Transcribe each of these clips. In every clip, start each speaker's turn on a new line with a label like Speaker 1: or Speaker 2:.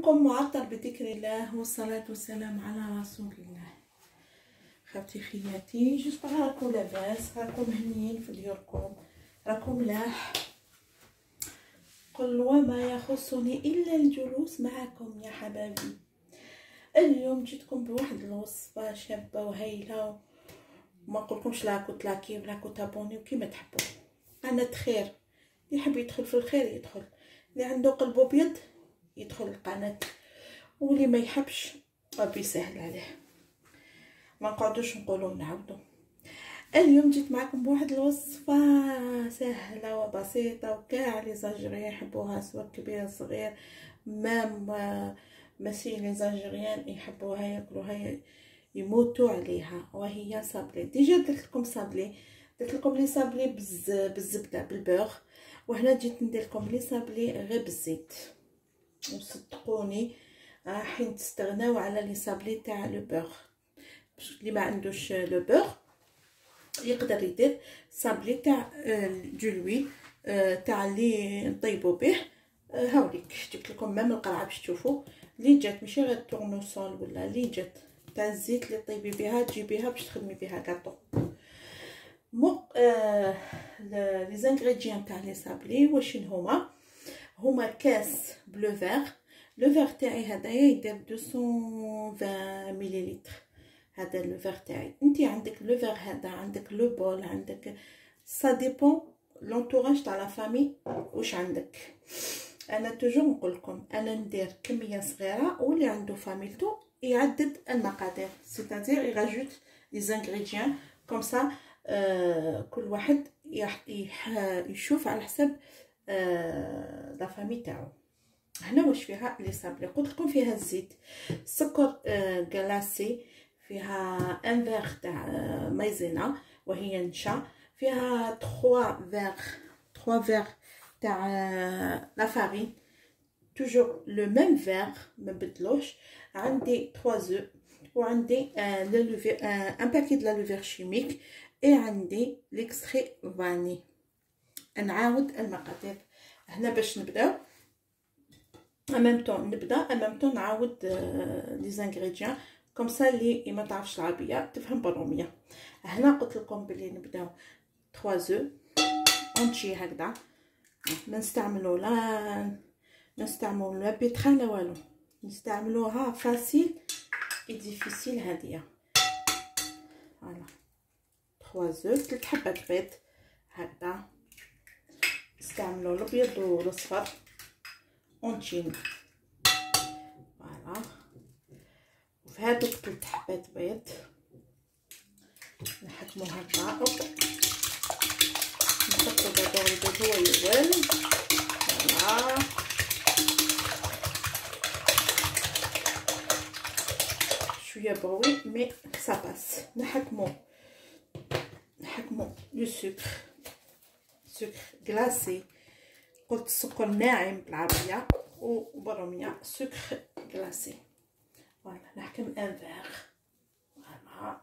Speaker 1: نقوم معطر بذكر الله والصلاة والسلام على رسول الله. خوتي خياتي، جيسبر راكم لاباس، راكم هنيين في ديوركم، راكم ملاح. قل وما يخصني الا الجلوس معكم يا حبايبي. اليوم جيتكم بواحد الوصفه شابه وهايله، وما نقولكمش لا كنت لاكي ولا كنت ابوني وكيما تحبوا. قناه خير، اللي يحب يدخل في الخير يدخل، اللي عنده قلب ابيض يدخل القناه، واللي ما يحبش ربي يسهل عليه. ما نقعدوش نقولوا نعاودوا. اليوم جيت معكم بواحد الوصفه سهله وبسيطه، وكاع لي زاجريان يحبوها، سواء كبير صغير، ماشي لي زاجريان يحبوها ياكلوها يموتوا عليها، وهي صابلي. ديجا درت لكم صابلي، درت لكم لي صابلي بالزبده بالبوغ، وهنا جيت ندير لكم لي صابلي غير بالزيت. وصدقوني راحين تستغناو على لي صابلي تاع لو بوغ. باش اللي ما عندوش لو بوغ يقدر يدير صابلي تاع دولوي تاع اللي نطيبوا به. هاوليك جبت لكم مام القرعه باش تشوفوا اللي جات، ماشي غير تورنوسول ولا اللي جات تاع الزيت اللي طيبي بها تجيبيها باش تخدمي بها كاطو. لي زانغريديان تاع لي صابلي واش هما كاس بلو فيغ. لو فيغ تاعي هدايا يدير 220 مليلتر. هذا لو فيغ تاعي. انتي عندك لو فيغ هذا، عندك لو بول، عندك سا ديبون لونطوراج تاع لا فامي واش عندك. انا توجور نقول لكم انا ندير كميه صغيره، واللي عنده فاميلتو يعدد المقادير، سيتادير يراجوت لي زانغريديان كوم سا. كل واحد يشوف على حسب لا فامي تاعو. هنا واش فيها لي صابلي؟ قلت لكم فيها الزيت، سكر غلاسي، فيها ان فيغ تاع مايزينا وهي نشا، فيها 3 فيغ تاع لا فارين، توجور لو ميم فيغ ما بدلوش. عندي 3 زو، وعندي ان باكي د لا لوفير شيميك، اي عندي ليكستري فاني. نعاود المقادير هنا باش نبداو امام طون نعاود لي زانغريديان كوم سا اللي ما تعرفش العربيه تفهم بالروميه. هنا قلت لكم بلي نبداو 3 زو اونتشي هكذا، ما نستعملوا لا بيتخان لا والو، نستعملوها فاسيل اي ديفيسيل هاديه. فوالا 3 زو، 3 حبات بيض هكذا، نستعملوا الابيض والاصفر اونتشين. فوالا، وفي هادوك 3 حبات بيض نحكمو هكذا، نحطو دابا البيض هو يوال. فوالا شويه بروي مي سا باس. نحكمو لو سكر غلاسي، قلت السكر ناعم بالعربيه، وبالروميه سكر غلاسي. فوالا نحكم ان فيغ. فوالا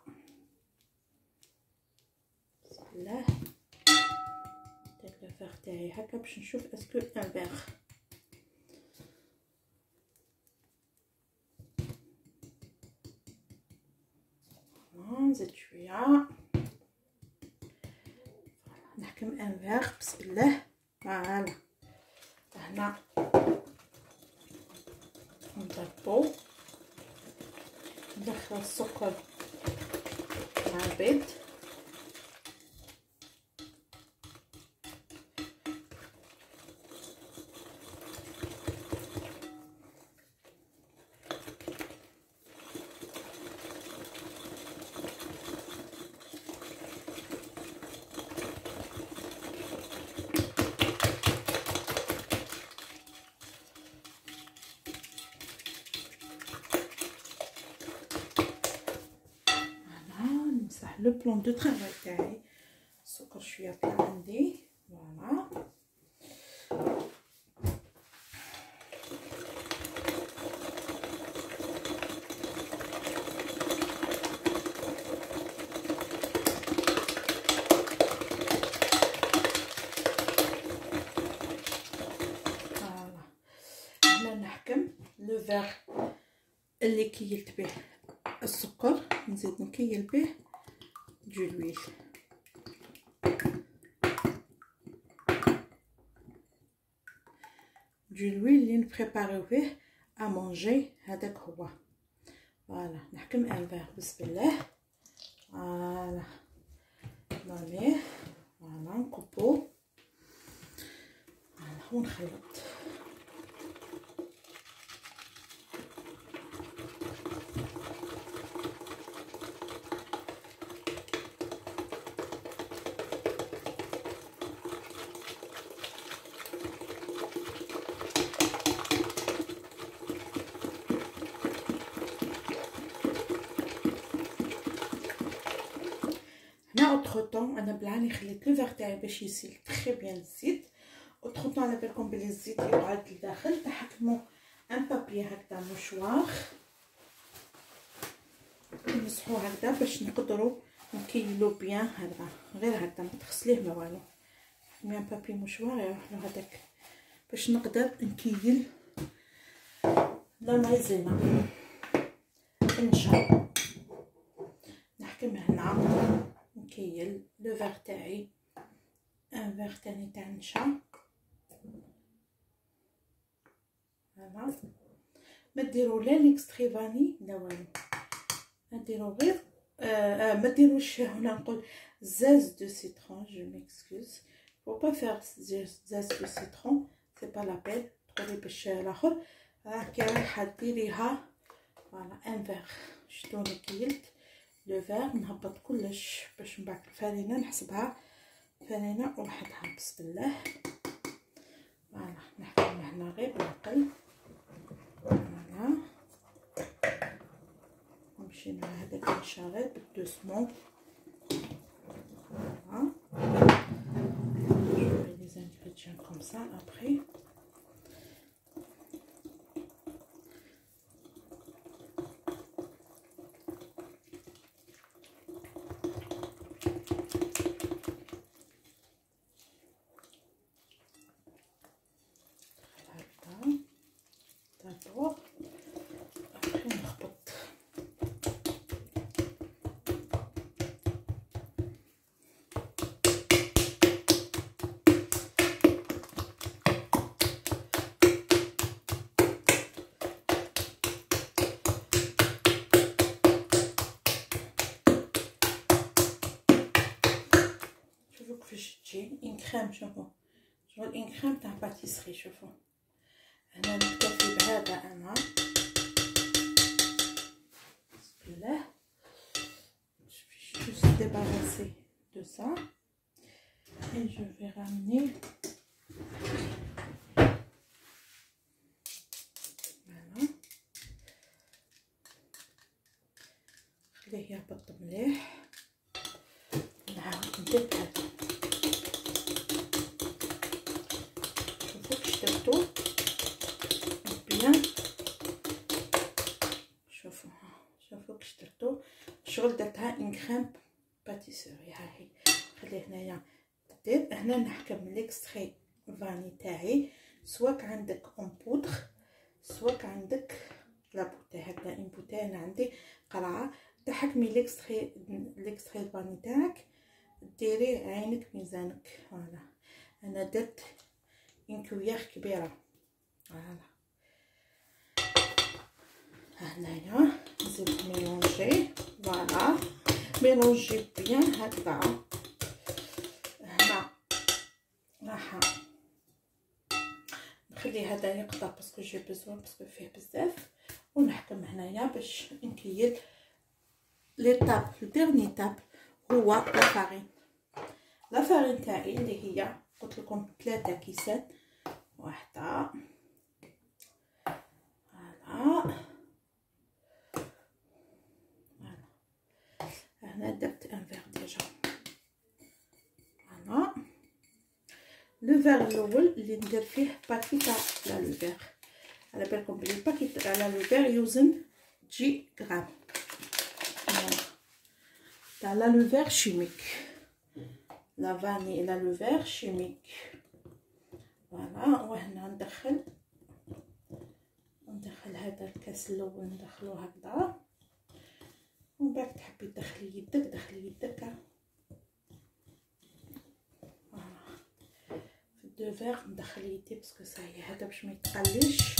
Speaker 1: بسم الله، درت لو فيغ تاعي هكا باش نشوف اسكو ان فيغ. نزيد شويه، نحكم ان فيغ بسم الله. فوالا هنا نضربو، ندخل السكر مع البيض، لو بلون دو طرافاي تاعي. السكر شويه طلع عندي. فوالا هنا نحكم لو فيغ اللي كيلت به السكر، نزيد نكيل به دو لويل. دو لويل اللي نبريباريو به ا مونجي، هذاك هو. فوالا نحكم ان فيغ بسم الله. فوالا نعميه، فوالا نكبو، فوالا ونخلط. هنا اوتخ طون انا بلاني خليت لو فيغ تاعي باش يسيل تري بيان الزيت. اوتخ طون على بالكم بلي الزيت يقعد لداخل، تحكموا ان بابي هكذا موشوار نمسحو هكذا باش نقدروا نكيلو بيان هكذا، غير هكذا ما تغسليه ما والو. حكمي ان بابي موشوار يروح له هذاك باش نقدر نكيل لا مايزينا. نشا نحكم هنا نكيل لو فيغ تاعي، ان فيغ تاني تاع نشا. فوالا ما ديروا لا ليكستري فاني لا والو، ما ديروا غير ما ديروش هنا نقول زاز دو سيترون. جو ميكسكوز فو با فير زاز دو سيترون، سي با لا بين تقولي باش الاخر راكي رايحه ديريها. فوالا ان فيغ شتوني كيلت لو فيغ، نهبط كلش باش من بعد الفرينه نحسبها فرينه وحدها بسم الله. فوالا نحكم هنا غير بالعقل. فوالا نمشي مع هذاك الشارب دوسمون. فوالا جو لي زانغريديون كوم سا ابري. دابور ابري نخبط. شوفوا كيفاش تجي ان كريم. شوفوا ان كريم تاع باتيسري. شوفوا هنا نكتفي بهذا انا بسم الله. Je suis débarrassée de ça et je vais ramener voilà. خليه يهبط مليح. نعاود ندير هذا. شوفوا كيش درتو بيان. شوفوا كيش درتو شغل درتها ان كريم باتيسوري. ها هي خليه هنايا دير. هنا نحكم ليكستري فاني تاعي، سواك عندك اون بودر سواك عندك لا بوتاي. هكذا ان بوتاي انا عندي قرعه. تحكمي ليكستري فاني تاعك ديري عينك ميزانك. فوالا انا درت ان كويير كبيره. فوالا هنايا نزيد ميلونجي. فوالا ميلونجي بيان هكذا. هنا راح نخلي هذا يقطع باسكو جي بيزوان باسكو فيه بزاف. ونحكم هنايا باش نكيل ليطاب. الديرني تاب هو لا فارين. لا فارين تاعي اللي هي قلت لكم 3 كيسان. واحده فوالا. هنا درت ان فيغ ديجا. فوالا لو فيغ الاول اللي ندير فيه باكي تاع لا لو فيغ. على بالكم بلي الباكي تاع لا لو فيغ يوزن 10 غرام تاع لا لو فيغ شيميك. لا فاني لا لو فيغ شيميك. فوالا وهنا ندخل هذا هذا الكاس الاول ندخلو هكذا، ومن بعد تحبي تدخلي يدك دخلي يدك. في الدو فيغ ندخل يدي باسكو صايي هذا باش ما يتقليش.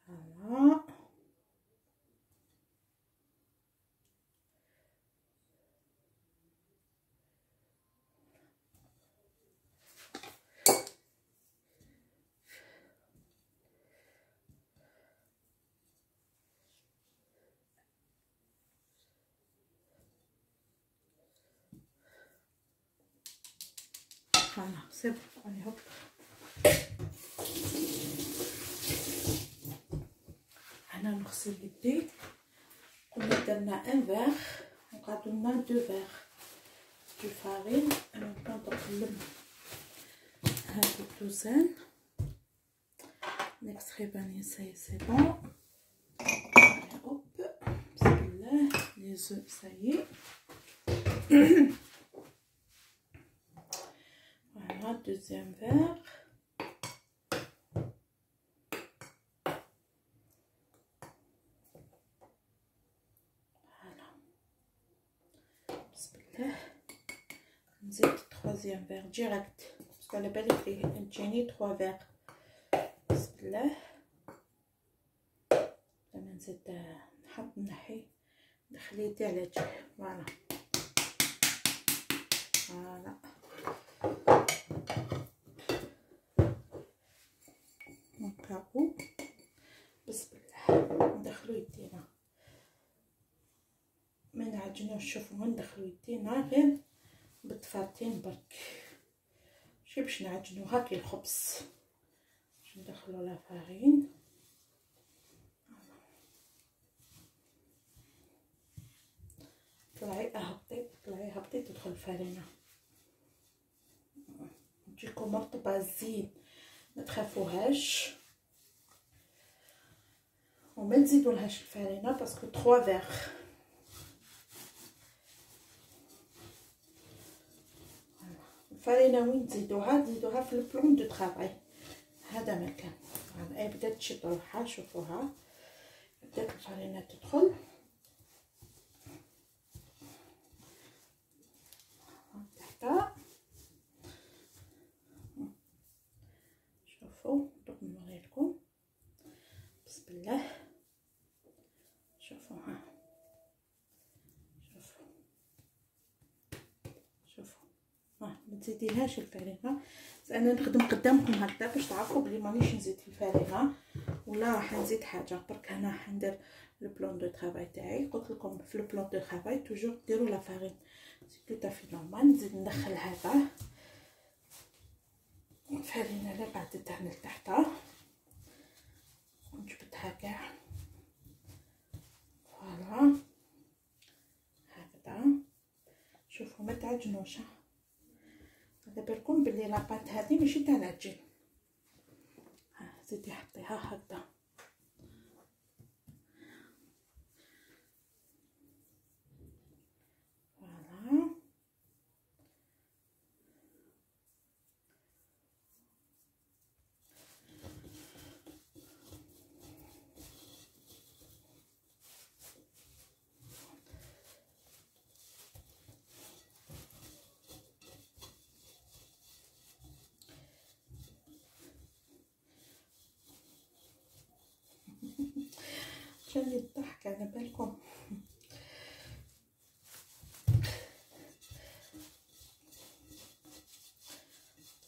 Speaker 1: فوالا فوالا فوالا سي بون. هوب هنا نغسل يدي. قلنا درنا ان فيغ وقعدوا لنا دو فيغ دو فارين. انا نقلب هادو الدوزان نكستري باني سي بون. هوب بسم الله لي زو سايي. Voilà, deuxième verre. Voilà. Bismillah. نزيد troisième verre direct parce qu'على بالي فيه تجيني 3 verres. بسم الله. لما نزيد نحط نحي ندخل يدي على جهه. فوالا فوالا نكاو. بسم الله ندخلو يدينا ما نعجنوش. شوفوا ندخلو يدينا غير بالطفارتين برك، ماشي باش نعجنوها كي الخبز. باش ندخلو لا فارين. طلعي اهبطي طلعي هبطي تدخل الفارينه تجيكم مرطبه زين ما تخافوهاش. وما تزيدولهاش الفارينه باسكو 3 فيغ. الفارينه وين تزيدوها في البلون دو طرافاي. هذا مكان اي بدات تشد روحها. شوفوها بدات الفارينه تدخل. تحت شوفوا دوك نوريلكم. بسم الله. شوفوا ها شوفوا ما تزيديلهاش الفارينه. انا نخدم قدامكم هكذا باش تعرفوا بلي مانيش نزيد في الفارينه ولا راح نزيد حاجه. برك هنا راح ندير لو بلون دو طرافاي تاعي. قلت لكم في لو بلون دو طرافاي توجور ديروا لا فارين سي تو تافي نورمال. نزيد ندخل هذا الفارينه اللي بعدتها لتحت ونجبدها كاع. فوالا هكذا. شوفوا ما تعجنوش. على بالكم بلي لاباط هذه ماشي تاع العجين. زيدي حطيها هكذا. فوالا جاني الضحك على بالكم.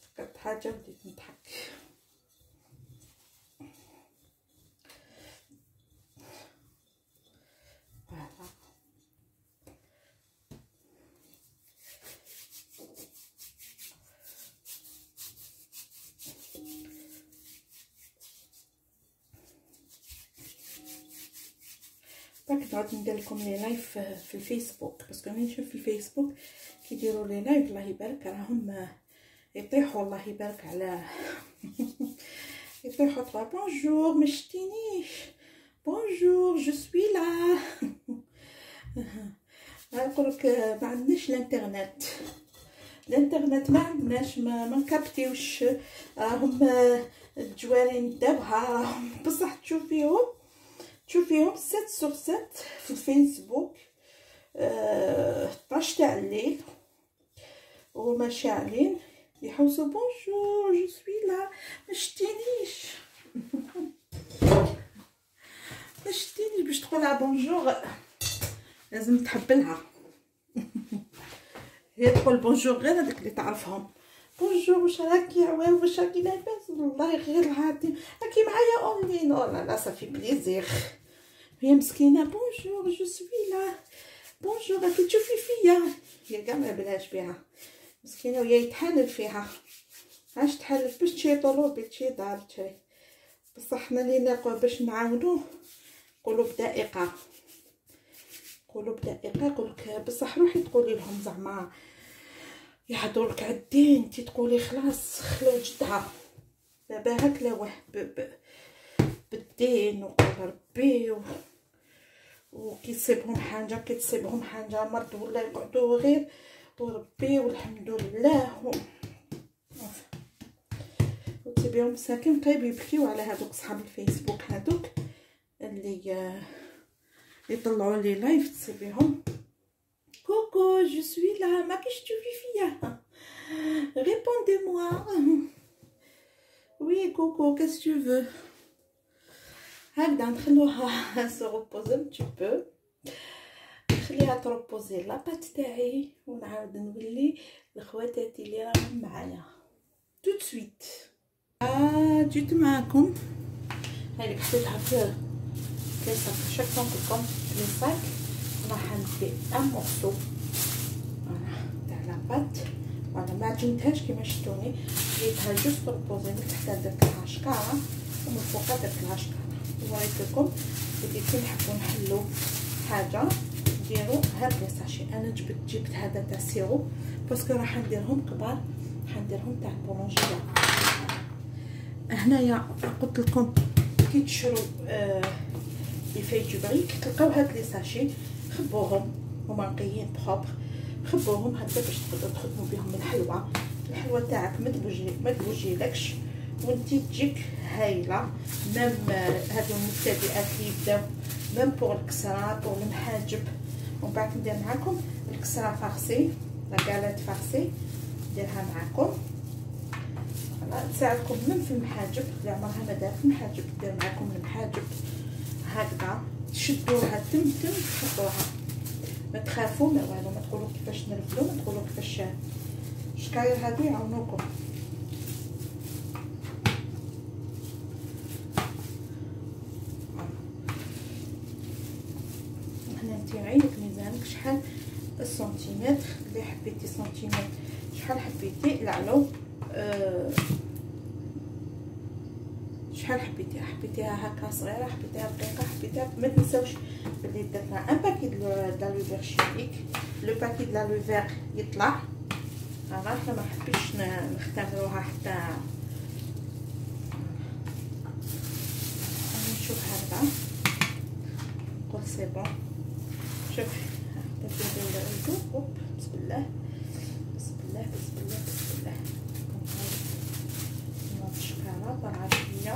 Speaker 1: فكرت حاجه بديت نضحك. برك نعود ندير لكم لي لايف في الفيسبوك باسكو راني نشوف في الفيسبوك كيديروا لي لايف الله يبارك راهم يطيحوا الله يبارك على يطيحوا. طوا بونجور ما شتينيش، بونجور جو سوي لا. نقولك ما عندناش الانترنت، الانترنت ما عندناش، ما نكابتيوش. راهم الجوارين دابها راهم بصح تشوفيهم 7 sur 7 في الفيسبوك 12 تاع الليل وما شاعلين يحوسوا بونجور جو سوي لا. ما شتينيش ما شتينيش باش تقولها بونجور لازم تحبلها. هي تقول بونجور غير هذاك اللي تعرفهم. بونجور واش راكي عوام، واش راكي لاباس؟ والله غير العظيم راكي معايا اونلاين. او لا لا صافي بليزير. هي مسكينه بونجور جو سوي لا، بونجور راكي تشوفي فيا. هي كاع ما بلاش بها مسكينه، ويا يتحلل فيها. عاش تحلل باش تشري طوموبيل تشري دار تشري. بصح حنا اللي نلقاو باش نعاونوه قلوب دقيقه، قلوب دقيقه. يقولك بصح روحي تقولي لهم زعما يهضرولك على الدين، انتي تقولي خلاص خلو جدها دابا هاك لا بالدين وقال ربي وكيصيبهم حاجه كتصيبهم حاجه مرض ولا يقعدوا غير وربي والحمد لله وتبيهم ساكن طيب يبكيو على هذوك صحاب الفيسبوك هذوك اللي يطلعوا لي لايف. تصيبيهم كوكو جو سوي لا، ما كيش تشوفي فيا، ريبوندي موا. وي كوكو كاس تو فو. هكذا نخلوها سوغوبوزي ان تي بو، نخليها تروبوزي لاباط تاعي ونعاود نولي لخواتاتي اللي راهم معايا تو سويت. جيت معاكم هاي حطيتها في كيسه شاك لكم لي صاك. راح ندي ان مورسو تاع لاباط وانا ما عجنتهاش كيما شفتوني، خليتها جوست تروبوزي من تحت درت لها شكاره ومن فوق درت لها شكاره. وريت لكم اللي كنحبوا نحلو حاجه نديرو هاد لي ساشي. انا جبت هذا تاع سيرو باسكو راح نديرهم كبار، حنديرهم تاع البولونجيه. هنايا قلت لكم كي تشرو لي في جبريك تلقاو هاد لي ساشي، خبوهم هما نقيين بروبر، خبوهم هكا باش تقدروا تخدموا بهم الحلوه. الحلوه تاعك ما تبوجيلكش وانتي تجيك هايله. ميم هادو المبتدئات اللي يبداو ميم بور الكسره بور المحاجب. ومن بعد ندير معكم الكسره فارسي، لا كالات فارسي نديرها معكم. تساعدكم من في المحاجب اللي عمرها ما دارت المحاجب، دير معكم المحاجب هكذا تشدوها تم تحطوها. ما تخافوا ما والو، ما تقولوا كيفاش نرفدو، ما تقولوا كيفاش. الشكاير هادو يعاونوكم. هنا انت عينك ميزانك شحال السنتيمتر اللي حبيتي، سنتيمتر شحال حبيتي العلو، شحال حبيتيها هكا صغيره، حبيتيها دقيقه، حبيتيها. ما تنساوش بلي درنا ان باكي د لا لوفير شيك. لو باكي د لا لوفير يطلع انا ما حبيتش نختبروها حتى نشوف هذا. نقول سي بون. شوفي درت هوب بسم الله بسم الله بسم الله بسم الله. الشكاره طلعت ليا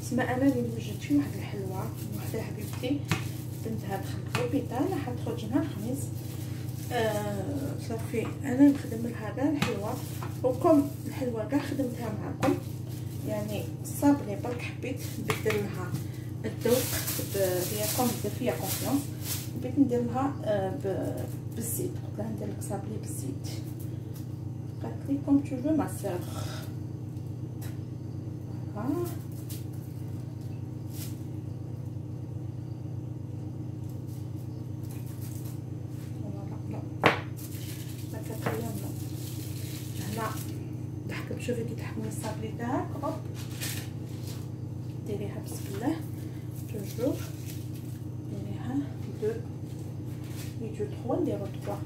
Speaker 1: تسمى. انا اللي وجدت في واحد الحلوه وحده حبيبتي بنتها دخلت لوبيتال راح تخرج نهار الخميس. صافي انا نخدم لها كاع الحلوه وكم الحلوه كاع خدمتها معكم. يعني الصابلي برك حبيت نبدل لها الذوق، هي كون دير فيا كونفيونس، بغيت ندير لها بالزيت. قلت لها ندير لك صابلي بالزيت، قالت لي كوم تو فو ما سير. شوفي كي تحملي الصابلي تاعك هوب ديريها بسم الله توجور ديريها دو يجو 3 نديرو 3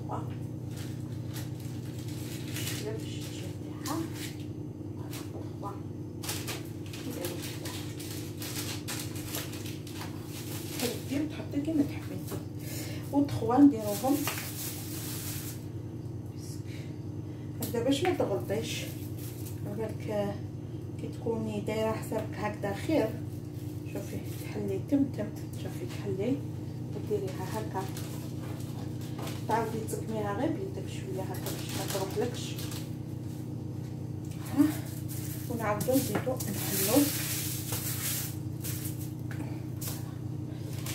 Speaker 1: فوالا 3 باش تجي مليحه فوالا 3 دير تحطي كيما تحبي انت و 3 نديروهم هكذا باش ما تغلطيش. بالك كي تكوني دايره حسابك هكذا خير. شوفي تحلي تم شوفي تحلي وديريها هكا تعاودي تزكميها غير بيدك شويه هكا باش ما تروحلكش. ها ونعاودو نزيدو نحلو.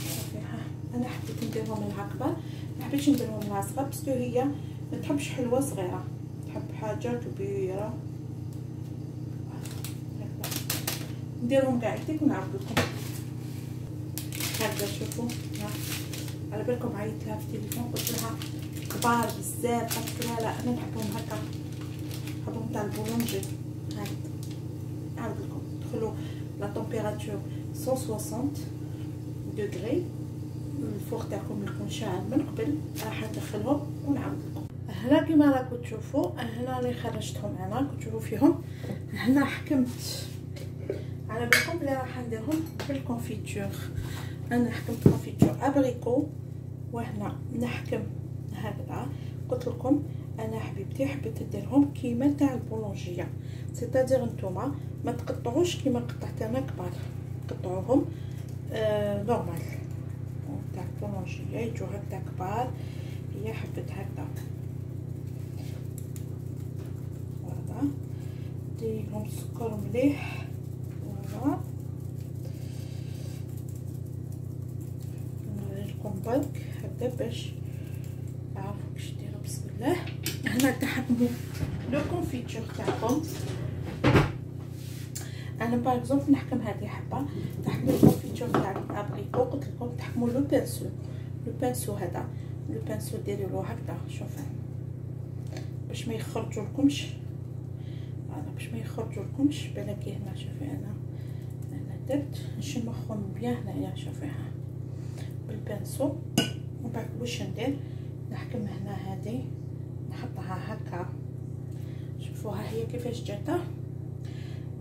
Speaker 1: شوفي ها انا حبيت نديرهم العكبه ما حبيتش نديرهم العصغر باسكو هي ما تحبش حلوه صغيره تحب حاجه كبيره. نديرهم كاع يديك ونعاود لكم هكذا. شوفوا على بالكم عيطت لها في التليفون قلت لها كبار بزاف قالت لها لا انا نحبهم هكا نحبهم تاع البولونجي. هاي نعاود لكم دخلوا لا طومبيراتور 160 دوغري الفوق تاعكم يكون شاعل من قبل. راح ندخلهم ونعاود لكم. هنا كيما راكم تشوفوا هنا اللي خرجتهم انا كنت تشوفوا فيهم. هنا حكمت على بالكم بلي راح نديرهم بالكونفيتور. انا حكمت كونفيتور ابريكو وهنا نحكم هكذا. قلت لكم انا حبيبتي حبيت نديرهم كيما تاع البولونجيه سيتادير نتوما ما تقطعوش كيما قطعت انا كبار قطعوهم نورمال تاع البولونجيه يجوا هكذا كبار. هي حبت هكذا فوالا ديريهم السكر مليح فوالا. نوريلكم برك هكذا باش تعرفوا كيفاش ديروا بسم الله. هنا تحكموا لو كونفيتور تاعكم. انا باغ اكزومبل نحكم هذه حبه تحكموا الكونفيتور تاع الابريكو. قلت لكم تحكموا لو بانسو هذا لو بانسو ديروا له هكذا. شوفوا باش ما يخرجوا لكمش هذا باش ما يخرجوا لكمش بالك هنا. شوفي انا درت نشمخهم بيان هنايا. شوفي ها بالبانسو ومن بعد واش ندير نحكم هنا هذه نحطها هكا. شوفوها هي كيفاش جاتها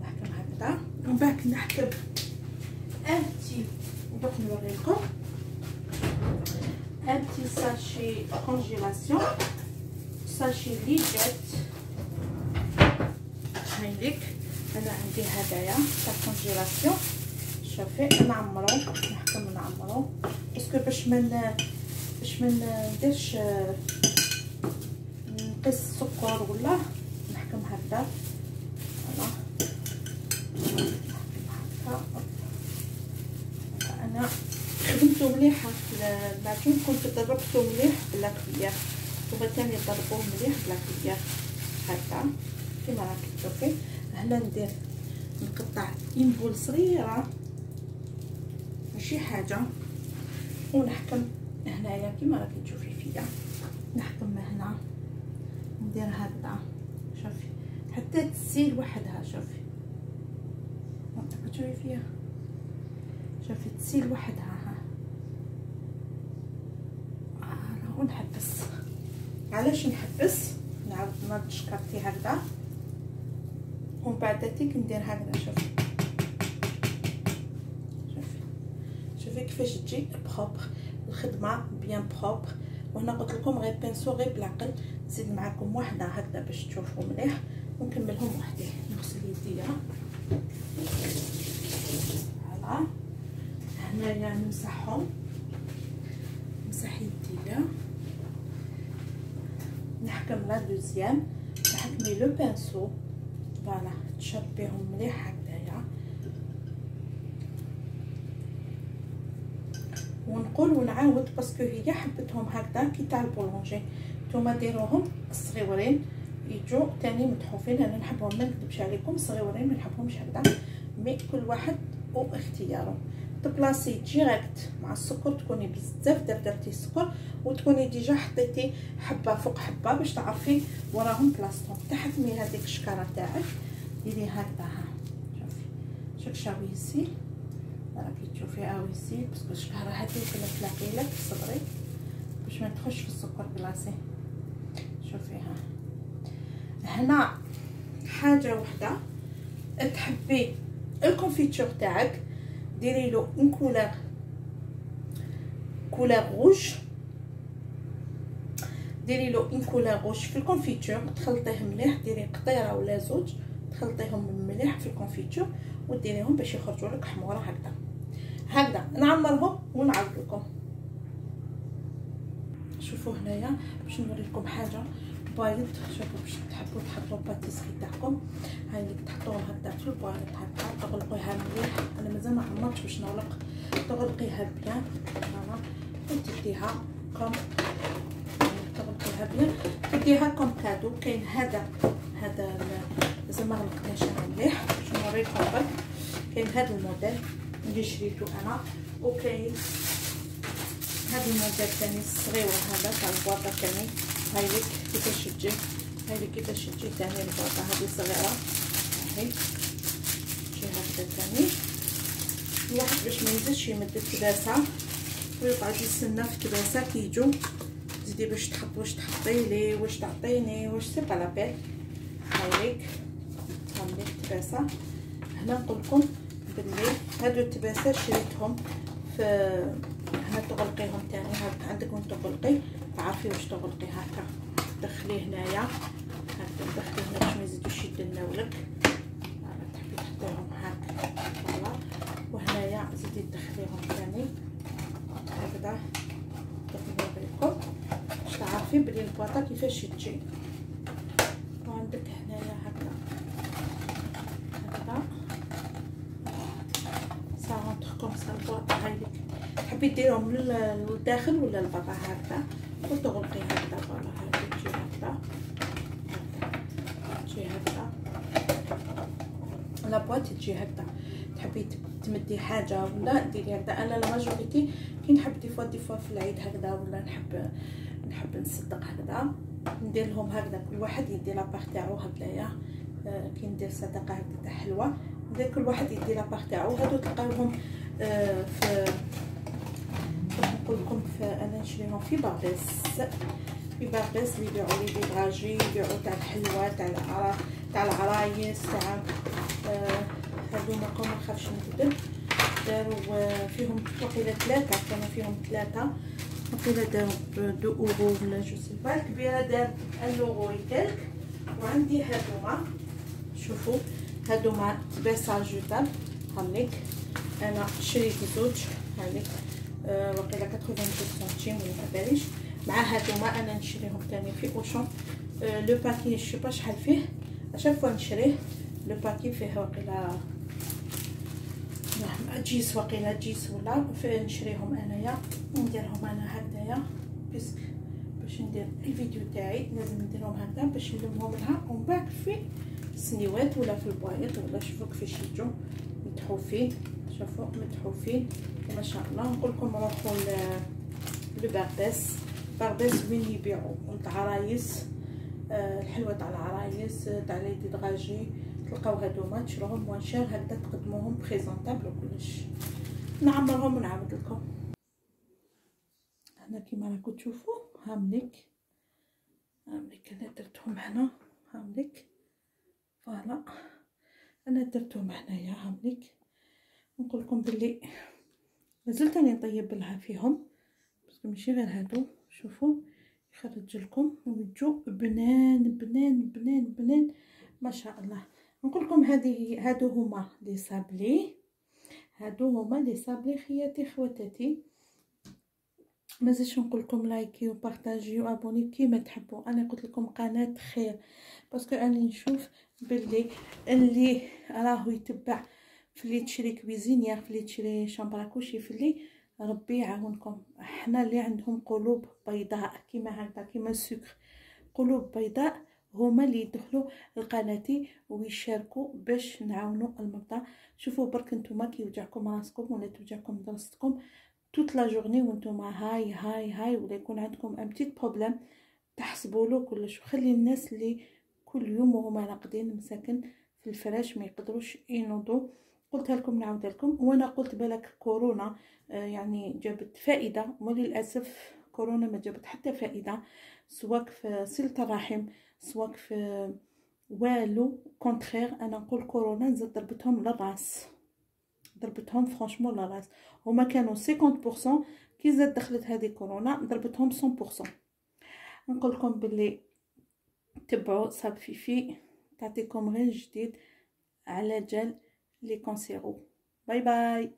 Speaker 1: نحكم هكذا ومن بعد نحكم انتي دوك نوريلكم انتي ساشي كونجيلاسيون ساشي لي جات. هايليك انا عندي هدايا تاع كونجيلاسيون. شوفي نعمرو نحكم نعمرو باسكو باش ما نديرش نقيس السكر ولا نحكم هكذا. فوالا نحكم هكا. انا خدمتو مليح المعجون كنت ضربتو مليح بلا كبير نتوما تاني ضربوه مليح بلا كبير هكا كيما راكي تشوفي. هنا ندير نقطع ينبول صغيره ماشي حاجه ونحكم هنايا كيما راكي تشوفي فيا. نحكم هنا ندير هكذا. شوفي حتى تسيل وحدها. شوفي تشوفي فيها شوفي تسيل وحدها. ها ونحبس. علاش نحبس نعاود نرد شكرتي هكذا ومن بعد تيك ندير هكذا. شوفي كيفاش تجي بروبر الخدمه بيان بروبر. وهنا قلت لكم غير بانسو غير بالعقل. نزيد معكم واحده هكذا باش تشوفوا مليح ونكملهم وحدي. نغسل يديا فوالا. هنايا نمسحهم نمسح يديا نحكم لا دوزيام تحكمي لو بانسو فوالا تشربيهم مليح هكذايا. ونقول ونعاود باسكو هي حبتهم هكذا كي تاع البولونجي. نتوما ديروهم الصغيورين يجوا تاني متحوفين. انا نحبهم ما نكذبش عليكم صغيورين ما نحبهمش هكذا مي كل واحد واختياره. تبلاصي ديريكت مع السكر، تكوني بزاف درتي السكر وتكوني ديجا حطيتي حبه فوق حبه باش تعرفي وراهم بلاصتهم. تحكمي هذيك الشكاره تاعك ديري هكذا. ها شوفي شاوي سي راكي تشوفي اويسي باسكو الشكاره هذه كلها تلاقيلك صبري باش ما تدخلش في السكر بلاصي. شوفيها هنا حاجه وحده، تحبي الكونفيتور تاعك ديري له اون كولور روج، ديري له اون كولور روج في الكونفيتور، تخلطيه مليح، ديري قطيره ولا زوج تخلطيهم مليح في الكونفيتور وديريهم باش يخرجوا لك حموره هكذا نعمرهم ونعاود لكم. شوفوا هنايا باش نوريكم حاجه بايض. شوفوا باش تحبوا تحطوا الباتيسري تاعكم هاي اللي تحطوها هكذا في البايض هكذا، تغلقوها مليح. انا مازال ما عمرتش باش نغلق، تغلقيها بيان فوالا وتديها كوم، تغلقيها بيان تديها كوم كادو. كاين هذا مازال ما غلقناش انا مليح باش نوريكم برك. كاين هذا الموديل اللي شريته انا، وكاين هذا الموديل ثاني الصغير هذا تاع البواطه ثاني. هاي لك كيفاش تجي، هاي لك كيفاش تجي ثاني البواطه هذه صغيره، هاي تجي هكذا ثاني. الواحد باش ما يزيدش يمد الكباسه ويقعد يستنى في الكباسه كي يجو تزيدي باش تحط واش تحطي لي واش تعطيني واش سي با لابيل. هاي لك هاي الكباسه. هنا نقول لكم باللي هادو التباسه شريتهم في هنا تغلقيهم تاني. هاك عندك وين تغلقي تعرفي واش تغلقي هكا تدخليه هنايا هكا تدخليه هنا باش ما يزيدوش يدناولك. تحبي تحطيهم هكا فوالا، وهنايا زيدي تدخليهم تاني هكذا. نوريكم باش تعرفي بلي البواطه كيفاش تجي. وعندك هنايا هكذا كوم سا البواطه. هاي لك تحبي ديرهم للداخل ولا للبرا هكذا وتغلقي هكذا فوالا. هاي تجي هكذا تجي هكذا لابواط تجي هكذا. تحبي تمدي حاجه ولا ديري هكذا. انا لا ماجوريتي كي نحب دي فوا في العيد هكذا ولا نحب نصدق هكذا ندير لهم هكذا. كل واحد يدي لاباغ تاعو هكذايا. كي ندير صدقه هكذا حلوه ندير كل واحد يدي لاباغ تاعو. هادو تلقاوهم في نقول لكم انا نشريهم في باربيس اللي يبيعوا لي دي دراجي، يبيعوا تاع الحلوى تاع العرايس تاع هادو ما نخافش نكذب. داروا فيهم وقيله 3، كانوا فيهم 3 وقيله داروا ب2 اورو ولا جو سي با. الكبيره دار 1 اورو وكالك. وعندي هادوما شوفوا هادوما تباسا جوتال. هاليك انا شريت زوج هاليك وقيله 90 سنتيم ولا ماباليش. مع هادوما انا نشريهم ثاني في اوشون. لو باكي شي با شحال فيه اشاك فوا نشريه. لو باكي فيه وقيله جيس وقيله جيس ولا نشريهم انايا نديرهم انا هكذايا باسكو باش ندير الفيديو تاعي لازم نديرهم هكذا باش نلمهم لها ومن بعد في السنيوات ولا في البوايط ولا شوفوا كيفاش يجوا متحوفين. شوفوا متحوفين ما شاء الله. نقول لكم روحوا لو باربيس وين يبيعوا العرايس الحلوه تاع العرايس تاع لي دراجي تلقاو هادوما تشروهم موان شير هكذا تقدموهم بريزونطابل وكلش. نعمرهم ونعاود لكم. هنا كيما راكم تشوفوا هامليك انا درتهم هنا هامليك فوالا. انا درتهم هنايا هامليك. نقول لكم بلي مازلت راني نطيب لها فيهم باسكو ماشي غير هادو. شوفوا يخرج لكم ويجو بنان ما شاء الله. نقول لكم هادو هما لي صابلي خياتي خواتاتي. مازالش نقول لكم لايكي وبارطاجي وابوني كيما تحبوا. انا قلت لكم قناه خير باسكو انا نشوف باللي اللي راهو يتبع في اللي تشري كويزينيير في اللي تشري شامبرا كوشي في اللي ربي يعاونكم. احنا اللي عندهم قلوب بيضاء كيما هكذا كيما السكر قلوب بيضاء هما اللي يدخلوا لقناتي ويشاركوا باش نعاونوا المرضى. شوفوا برك نتوما كي يوجعكم راسكم ولا توجعكم دراستكم توت لا جورني وانتوما هاي هاي هاي، ولا يكون عندكم ان بتيت بروبليم تحسبوا له كلش. وخلي الناس اللي كل يوم وهما راقدين مساكن في الفراش ما يقدروش ينوضوا. قلتها لكم نعاودها لكم. وانا قلت بالك كورونا يعني جابت فائده، وللاسف كورونا ما جابت حتى فائده، سواء في صلة الرحم سواء في والو. كونترير انا نقول كورونا نزيد ضربتهم للراس، ضربتهم فرانشمون للراس. هما كانوا 50% كي زاد دخلت هذه كورونا ضربتهم 100%. نقول لكم باللي تبعوا صاب فيفي تعطيكم غير جديد على جال لي كونسيرو. باي باي.